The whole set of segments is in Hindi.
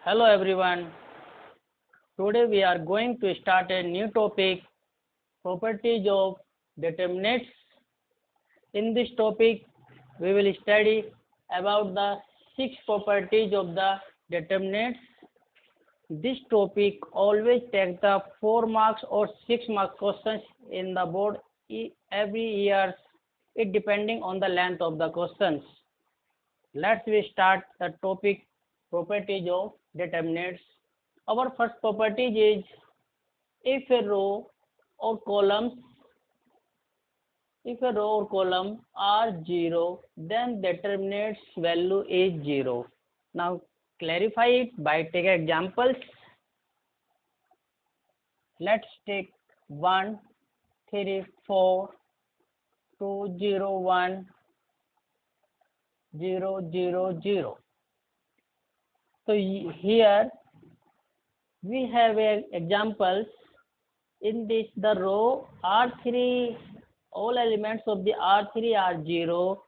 Hello everyone. Today we are going to start a new topic, properties of determinants. In this topic, we will study about the six properties of the determinants. This topic always takes the 4 marks or 6 mark questions in the board every year, it depending on the length of the questions. Let's we start the topic properties of determinants. Our first property is if a row or columns if a row or column are 0, then determinant's value is 0. Now clarify it by taking examples. Let's take 1, 3, 4, 2, 0, 1, 0, 0, 0. So here we have examples. In this, the row R3, all elements of the R3 are 0.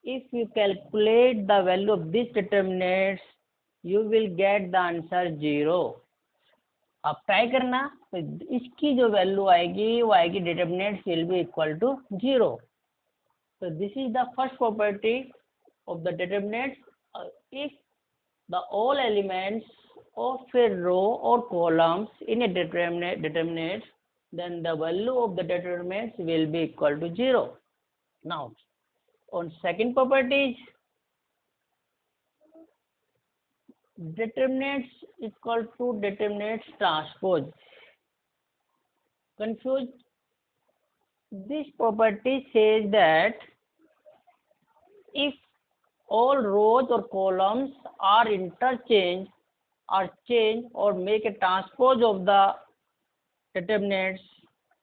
If you calculate the value of this determinants, you will get the answer 0. अब ट्राई करना, तो इसकी जो वैल्यू आएगी वो आएगी determinants will be equal to 0. So this is the first property of the determinants. If the all elements of a row or columns in a determinant, then the value of the determinants will be equal to 0. Now, on second property, determinants equal to determinants transpose. Confused? This property says that if all rows or columns are interchanged or change or make a transpose of the determinants,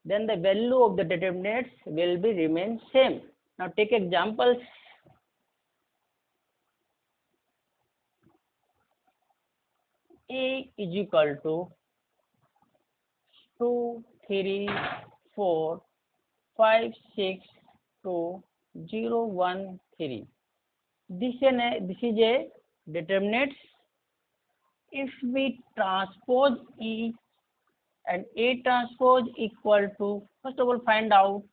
then the value of the determinants will be remain same. Now take examples. A is equal to 2, 3, 4, 5, 6, 2, 0, 1, 3. This is a determinant. If we transpose each and A transpose equal to, first of all find out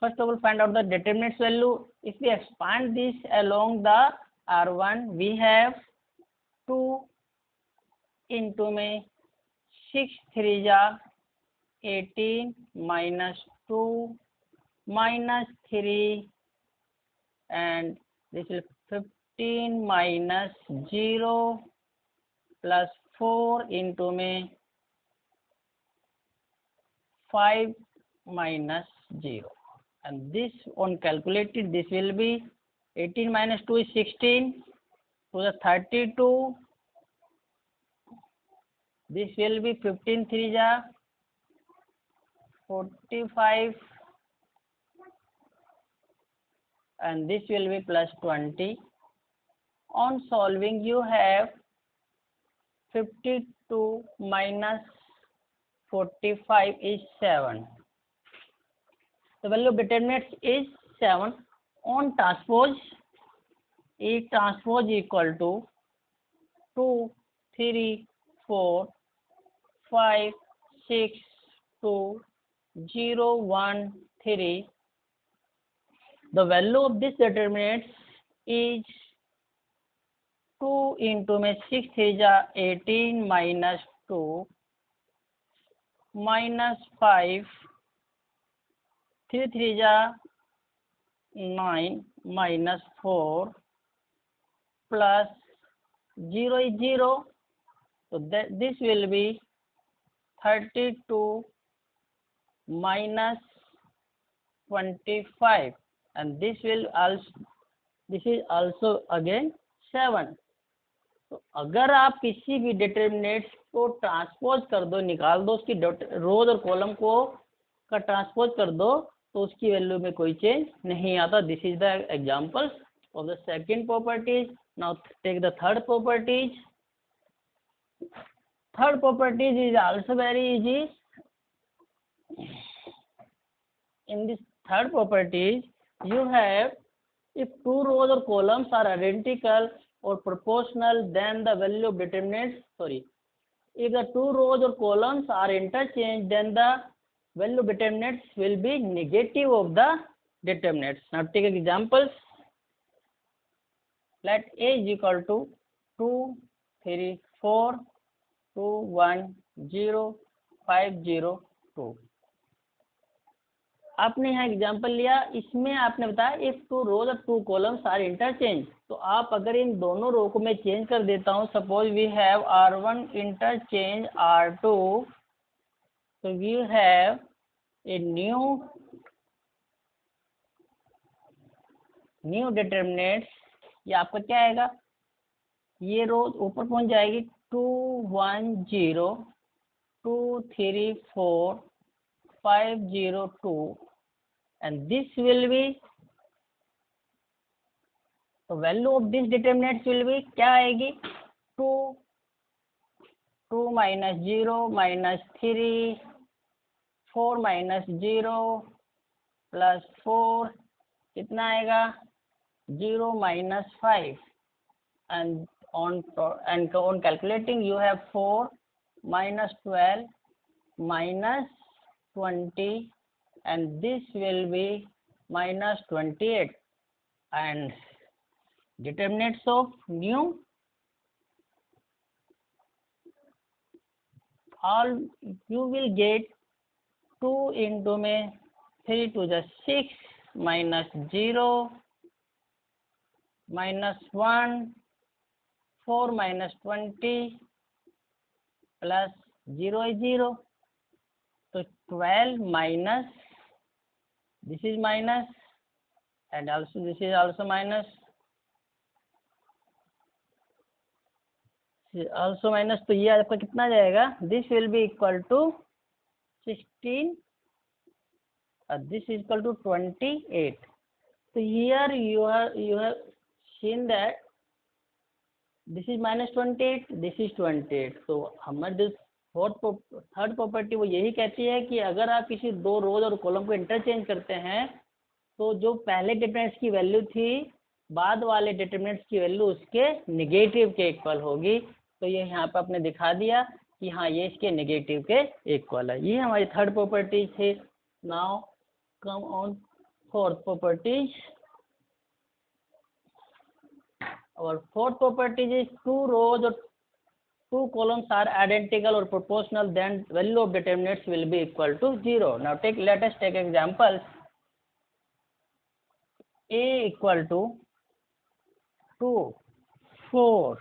the determinants value. If we expand this along the R1, we have 2 into में 6 3 जा 18 minus 2 minus 3 and this is 15 minus 0 plus 4 into में 5 minus 0, and this on calculated this will be 18 minus 2 is 16 to the 32. This will be 15 3 ja 45 and this will be plus 20. On solving you have 52 minus 45 is 7. The value of determinants is 7. On transpose, E transpose equal to 2, 3, 4, 5, 6, 2, 0, 1, 3. The value of this determinants is 2 into में 6 3 जा 18 minus 2 minus 5 3 3 जा 9 minus 4 plus 0 is 0. So this will be 32 minus 25 and this is also again 7. तो अगर आप किसी भी डिटर्मिनेंट्स को ट्रांसपोज कर दो, निकाल दो, उसकी रोज और कॉलम को का ट्रांसपोज कर दो, तो उसकी वैल्यू में कोई चेंज नहीं आता. This is the example of the second properties. Now take the third properties. Third properties is also very easy. In this third properties you have, if two rows or columns are identical, or proportional, then the value of determinants, sorry, if the two rows or columns are interchanged, then the value of determinants will be negative of the determinants. Now take examples. Let A is equal to 2, 3, 4, 2, 1, 0, 5, 0, 2. आपने यहाँ एग्जाम्पल लिया, इसमें आपने बताया इफ टू रोज और टू कॉलम्स आर इंटरचेंज, तो आप अगर इन दोनों रो को मैं चेंज कर देता हूँ, suppose we have R1 interchange R2, तो we have a new determinants, ये आपका क्या आएगा, ये रो ऊपर पहुंच जाएगी 2, 1, 0, 2, 3, 4, 5, 0, 2, and this will be, तो value of this determinants will B क्या आएगी, 2, 2 माइनस 0 माइनस 3, 4 माइनस 0 प्लस 4, कितना आएगा, 0 minus 5, and on calculating you have 4 minus 12 minus 20, and this will be minus 28, and determinants of new, all you will get 2 into 3 to the 6 minus 0 minus 1, 4 minus 20 plus 0 is 0. So 12 minus, this is minus, and also this is also minus, also minus, तो ये आपका कितना जाएगा, this will be equal to 16, this is equal to 28. So here you have seen that this is minus 28, this is 28. तो हमारे थर्ड प्रॉपर्टी वो यही कहती है कि अगर आप किसी दो रोज और कॉलम को इंटरचेंज करते हैं, तो जो पहले डिटरमिनेंट्स की वैल्यू थी, बाद वाले डिटरमिनेंट्स की वैल्यू उसके नेगेटिव के इक्वल होगी। तो ये यहाँ पर आपने दिखा दिया कि हाँ ये इसके नेगेटिव के इक्वल है। ये हमारी थर्ड प्रॉपर्टी थी। Now come on fourth properties. और fourth properties is two rows और two columns are identical or proportional, then value of determinants will be equal to 0. Now let us take examples. A equal to 2, 4,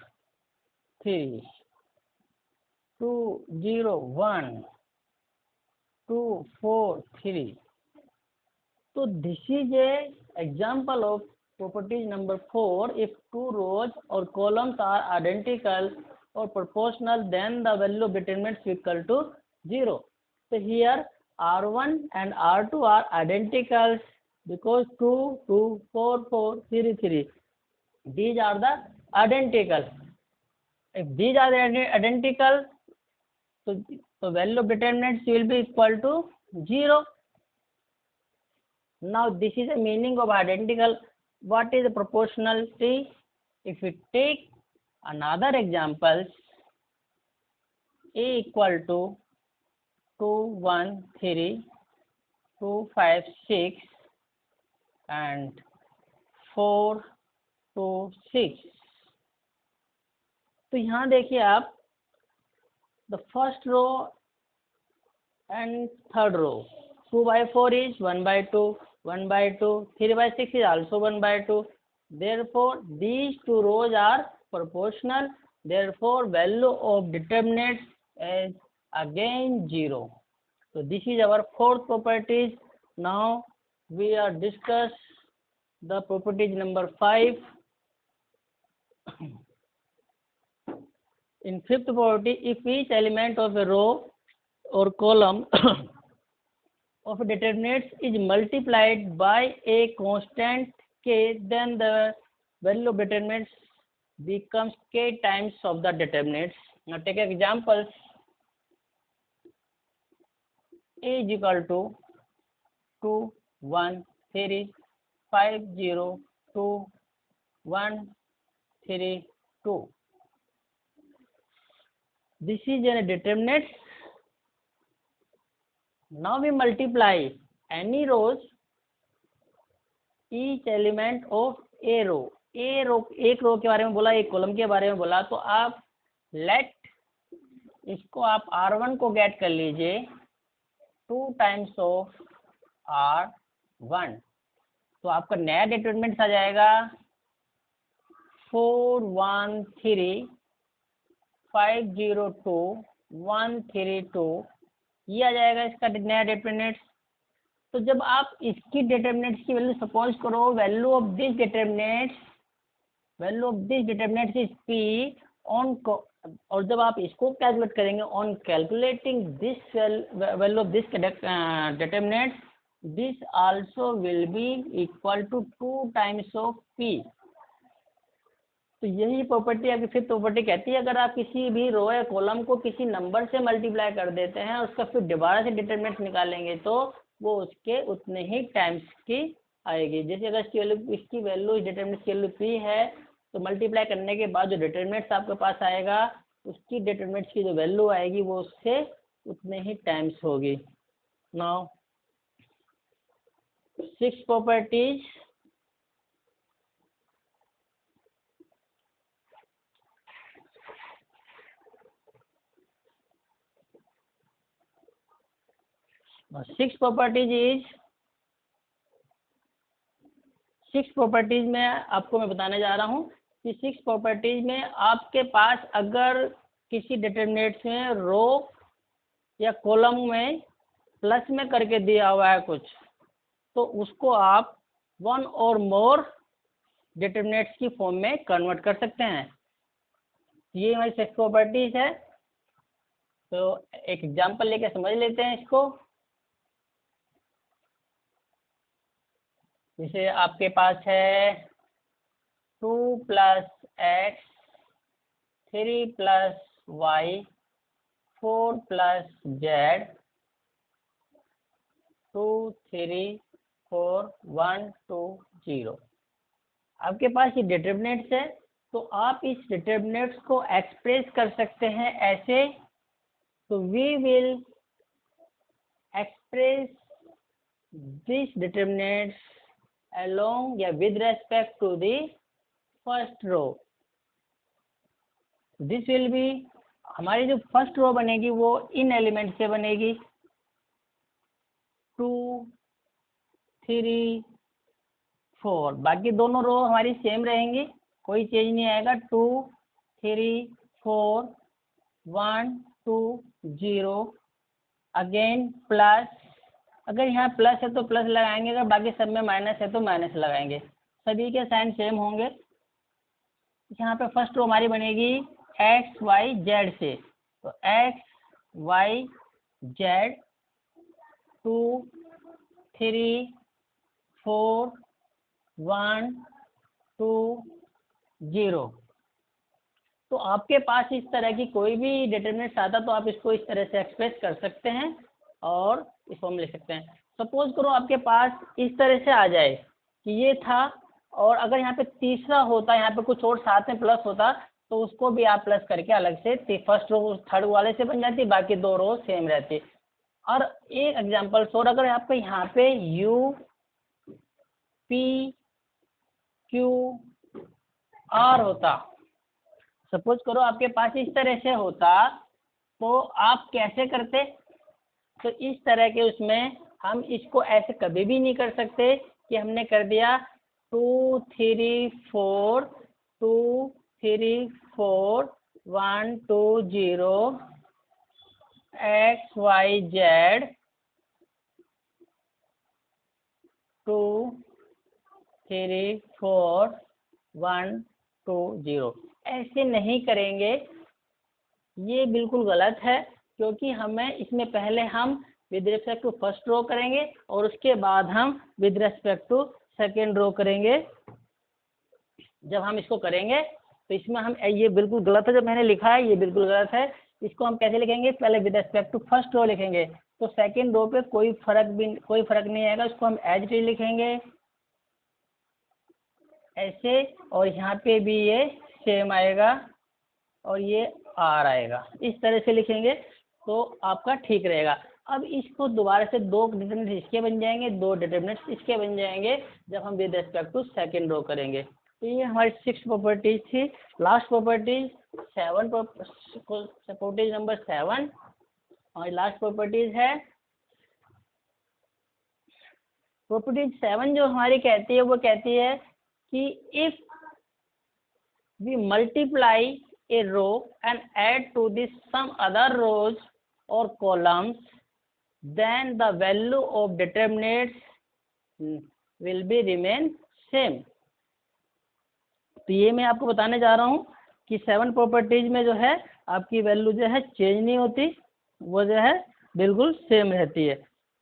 3, 2, 0, 1, 2, 4, 3. So this is a example of properties number 4. If two rows or columns are identical or proportional, then the value of determinants is equal to 0. So here R1 and R2 are identical because 2, 2, 4, 4, 3, 3. These are the identical. If these are identical, so value of determinants will be equal to 0. Now this is the meaning of identical. What is the proportionality? If we take another examples, A equal to 2, 1, 3, 2, 5, 6 and 4, 2, 6. तो यहाँ देखिए आप, the first row and third row, 2 by 4 is 1 by 2, 1 by 2, 3 by 6 is also 1 by 2. Therefore, these two rows are proportional. Therefore, value of determinants is again 0. So this is our fourth properties. Now we are discuss the properties number 5. In fifth property, if each element of a row or column of determinants is multiplied by a constant k, then the value of determinants becomes k times of the determinants. Now take examples. A is equal to 2, 1, 3, 5, 0, 2, 1, 3 2. This is a determinant. Now we multiply any rows, each element of a row. एक रो के बारे में बोला, एक कॉलम के बारे में बोला, तो आप लेट इसको आप R1 को गेट कर लीजिए 2 टाइम्स ऑफ R1, तो आपका नया डिटरमिनेंट आ जाएगा 413502 ये आ जाएगा इसका नया डिटरमिनेंट। तो जब आप इसकी डिटरमिनेंट्स की वैल्यू सपोज करो, value of this determinants is P on, और जब आप इसको कैलकुलेट करेंगे on calculating this value of this determinant, this also will be equal to 2 times of P। तो यही प्रॉपर्टी आपकी फिफ्थ प्रॉपर्टी कहती है, अगर आप किसी भी रो या कॉलम को किसी नंबर से मल्टीप्लाई कर देते हैं और उसका फिर दोबारा से डिटरमिनेंट निकालेंगे तो वो उसके उतने ही टाइम्स की आएगी। जैसे अगर इसकी वैल्यू डिटरमिनेंट की वैल्यू P है, तो मल्टीप्लाई करने के बाद जो डिटरमिनेंट आपके पास आएगा उसकी डिटरमिनेंट की जो वैल्यू आएगी वो उससे उतने ही टाइम्स होगी। Now 6 properties. सिक्स प्रॉपर्टीज में आपको मैं बताने जा रहा हूँ कि 6 प्रॉपर्टीज में आपके पास अगर किसी डिटरमिनेंट्स में रो या कॉलम में प्लस में करके दिया हुआ है कुछ, तो उसको आप 1 और मोर डिटरमिनेंट्स की फॉर्म में कन्वर्ट कर सकते हैं। ये हमारी 6 प्रॉपर्टीज है। तो एक एग्जांपल लेके समझ लेते हैं इसको। जैसे आपके पास है 2 + x 3 + y 4 + z 2 3 4 1 2 0। आपके पास ये डिटरमिनेंट्स है, तो आप इस डिटरमिनेंट्स को एक्सप्रेस कर सकते हैं ऐसे। तो we will express this determinants along या with respect to the first row. This will be, हमारी जो फर्स्ट रो बनेगी वो इन एलिमेंट से बनेगी 2 3 4। बाकी दोनों रो हमारी सेम रहेंगी, कोई चेंज नहीं आएगा। 2 3 4 1 2 0। अगेन प्लस, अगर यहाँ प्लस है तो प्लस लगाएंगे, अगर बाकी सब में माइनस है तो माइनस लगाएंगे। सभी के साइन सेम होंगे। यहाँ पे फर्स्ट रो हमारी बनेगी एक्स वाई जेड से, तो एक्स वाई जेड 2 3 4 1 2 0। तो आपके पास इस तरह की कोई भी डिटरमिनेंट आता तो आप इसको इस तरह से एक्सप्रेस कर सकते हैं और इस फॉर्म में लिख सकते हैं। सपोज करो आपके पास इस तरह से आ जाए कि ये था, और अगर यहाँ पे तीसरा होता, यहाँ पे कुछ और साथ में प्लस होता, तो उसको भी आप प्लस करके अलग से फर्स्ट रो थर्ड वाले से बन जाती, बाकी 2 रो सेम रहती। और एक एग्जांपल और, अगर आपको यहाँ पे यू पी क्यू आर होता, सपोज करो आपके पास इस तरह से होता, तो आप कैसे करते? तो इस तरह के उसमें हम इसको ऐसे कभी भी नहीं कर सकते कि हमने कर दिया 2 3 4 2 3 4 1 2 0 एक्स वाई जेड 2 3 4 1 2 0। ऐसे नहीं करेंगे, ये बिल्कुल गलत है, क्योंकि हमें इसमें पहले हम with respect to first row करेंगे और उसके बाद हम with respect to second row करेंगे। जब हम इसको करेंगे तो इसमें हम, ये बिल्कुल गलत है जो मैंने लिखा है, ये बिल्कुल गलत है। इसको हम कैसे लिखेंगे? पहले with respect to first row लिखेंगे, तो सेकेंड रो पे कोई फर्क नहीं आएगा, उसको हम एज इट लिखेंगे ऐसे, और यहाँ पे भी ये सेम आएगा और ये आर आएगा। इस तरह से लिखेंगे तो आपका ठीक रहेगा। अब इसको दोबारा से दो डिटर्मिनेंट्स इसके बन जाएंगे, दो डिटर्मिनेंट्स इसके बन जाएंगे जब हम with respect to second row करेंगे। तो ये हमारी 6 प्रॉपर्टीज थी। लास्ट प्रॉपर्टीज 7, प्रॉपर्टीज नंबर 7 और लास्ट प्रॉपर्टीज है प्रॉपर्टीज 7 जो हमारी कहती है वो कहती है कि if we multiply a row and add to this some other rows or columns, then the value of determinants will be remain same। तो ये मैं आपको बताने जा रहा हूँ कि 7 प्रॉपर्टीज में जो है आपकी वैल्यू जो है चेंज नहीं होती, वो जो है बिल्कुल सेम रहती है।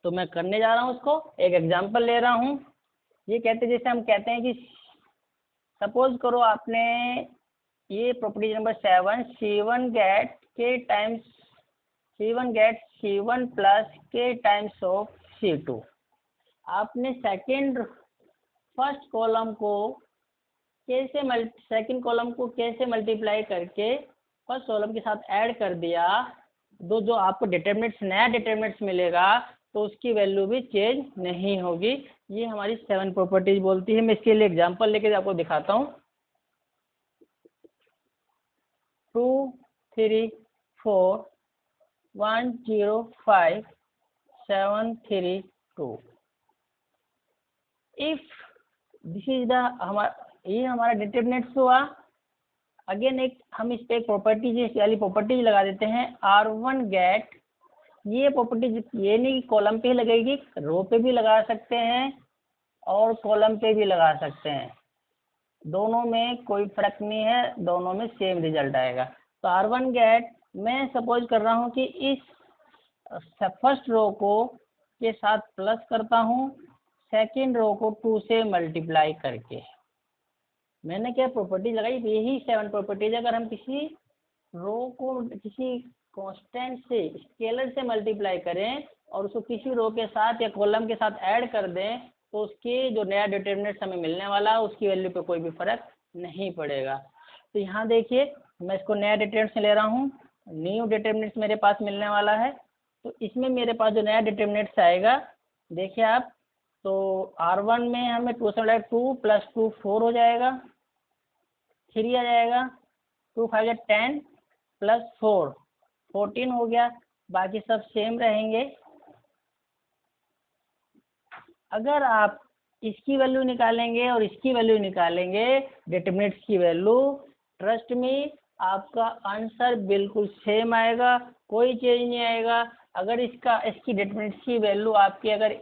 तो मैं करने जा रहा हूँ उसको, एक एग्जांपल ले रहा हूँ। ये कहते हैं, जैसे हम कहते हैं कि सपोज करो आपने ये property number 7 C1 get C1 plus K times of C2। आपने फर्स्ट कॉलम को कैसे मल्टीप्लाई करके फर्स्ट कॉलम के साथ ऐड कर दिया, जो आपको नया डिटर्मिनेंट्स मिलेगा तो उसकी वैल्यू भी चेंज नहीं होगी। ये हमारी 7 प्रॉपर्टीज बोलती है। मैं इसके लिए एग्जांपल लेके आपको दिखाता हूँ। 2 3 4 1 0 5 7 3 2। इफ दिस इज ये हमारा डिटर्मिनेंट्स हुआ। अगेन हम इस पे एक प्रॉपर्टीज लगा देते हैं। R1 गेट, ये प्रॉपर्टीज ये नहीं कि कॉलम पे ही लगेगी, रो पे भी लगा सकते हैं और कॉलम पे भी लगा सकते हैं, दोनों में कोई फर्क नहीं है, दोनों में सेम रिजल्ट आएगा। तो R1 गेट मैं सपोज कर रहा हूँ कि इस फर्स्ट रो को के साथ प्लस करता हूँ, सेकंड रो को 2 से मल्टीप्लाई करके। मैंने क्या प्रॉपर्टीज लगाई, यही 7 प्रॉपर्टीज। अगर हम किसी रो को किसी कांस्टेंट से स्केलर से मल्टीप्लाई करें और उसको किसी रो के साथ या कॉलम के साथ ऐड कर दें तो उसके जो नया डिटर्मिनेंट हमें मिलने वाला है उसकी वैल्यू पे कोई भी फर्क नहीं पड़ेगा। तो यहाँ देखिए मैं इसको नया डिटर्मिनेंट ले रहा हूँ, न्यू डिटर्मिनेंट मेरे पास मिलने वाला है। तो इसमें मेरे पास जो नया डिटर्मिनेंट आएगा देखिए आप, तो R1 में हमें 2 से 2 + 2 4 हो जाएगा, 3 आ जाएगा, 2 5 10 + 4 14 हो गया। बाकी सब सेम रहेंगे। अगर आप इसकी वैल्यू निकालेंगे और इसकी वैल्यू निकालेंगे डिटर्मिनेंट्स की वैल्यू, ट्रस्ट में आपका आंसर बिल्कुल सेम आएगा, कोई चेंज नहीं आएगा। अगर इसकी डिटर्मिनेंट्स की वैल्यू आपकी अगर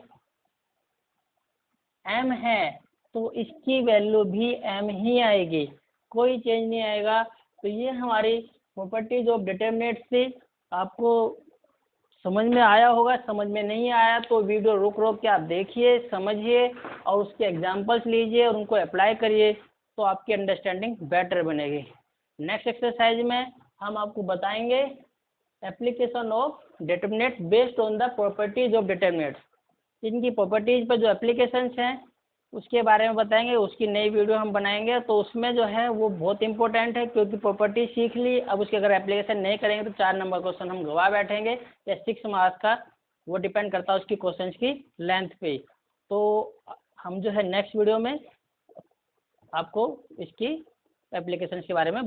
m है तो इसकी वैल्यू भी m ही आएगी, कोई चेंज नहीं आएगा। तो ये हमारी प्रॉपर्टीज ऑफ डिटर्मिनेंट्स थी। आपको समझ में आया होगा, समझ में नहीं आया तो वीडियो रोक के आप देखिए, समझिए और उसके एग्जांपल्स लीजिए और उनको अप्लाई करिए तो आपकी अंडरस्टैंडिंग बेटर बनेगी। नेक्स्ट एक्सरसाइज में हम आपको बताएंगे application of determinants based on the properties of determinants. इनकी प्रॉपर्टीज पर जो एप्लीकेशंस हैं उसके बारे में बताएंगे, उसकी नई वीडियो हम बनाएंगे। तो उसमें जो है वो बहुत इंपॉर्टेंट है, क्योंकि प्रॉपर्टी सीख ली, अब उसके अगर एप्लीकेशन नहीं करेंगे तो 4 नंबर क्वेश्चन हम गवा बैठेंगे या 6 मार्क्स का, वो डिपेंड करता है उसकी क्वेश्चन की लेंथ पे। तो हम जो है नेक्स्ट वीडियो में आपको इसकी एप्लीकेशन के बारे में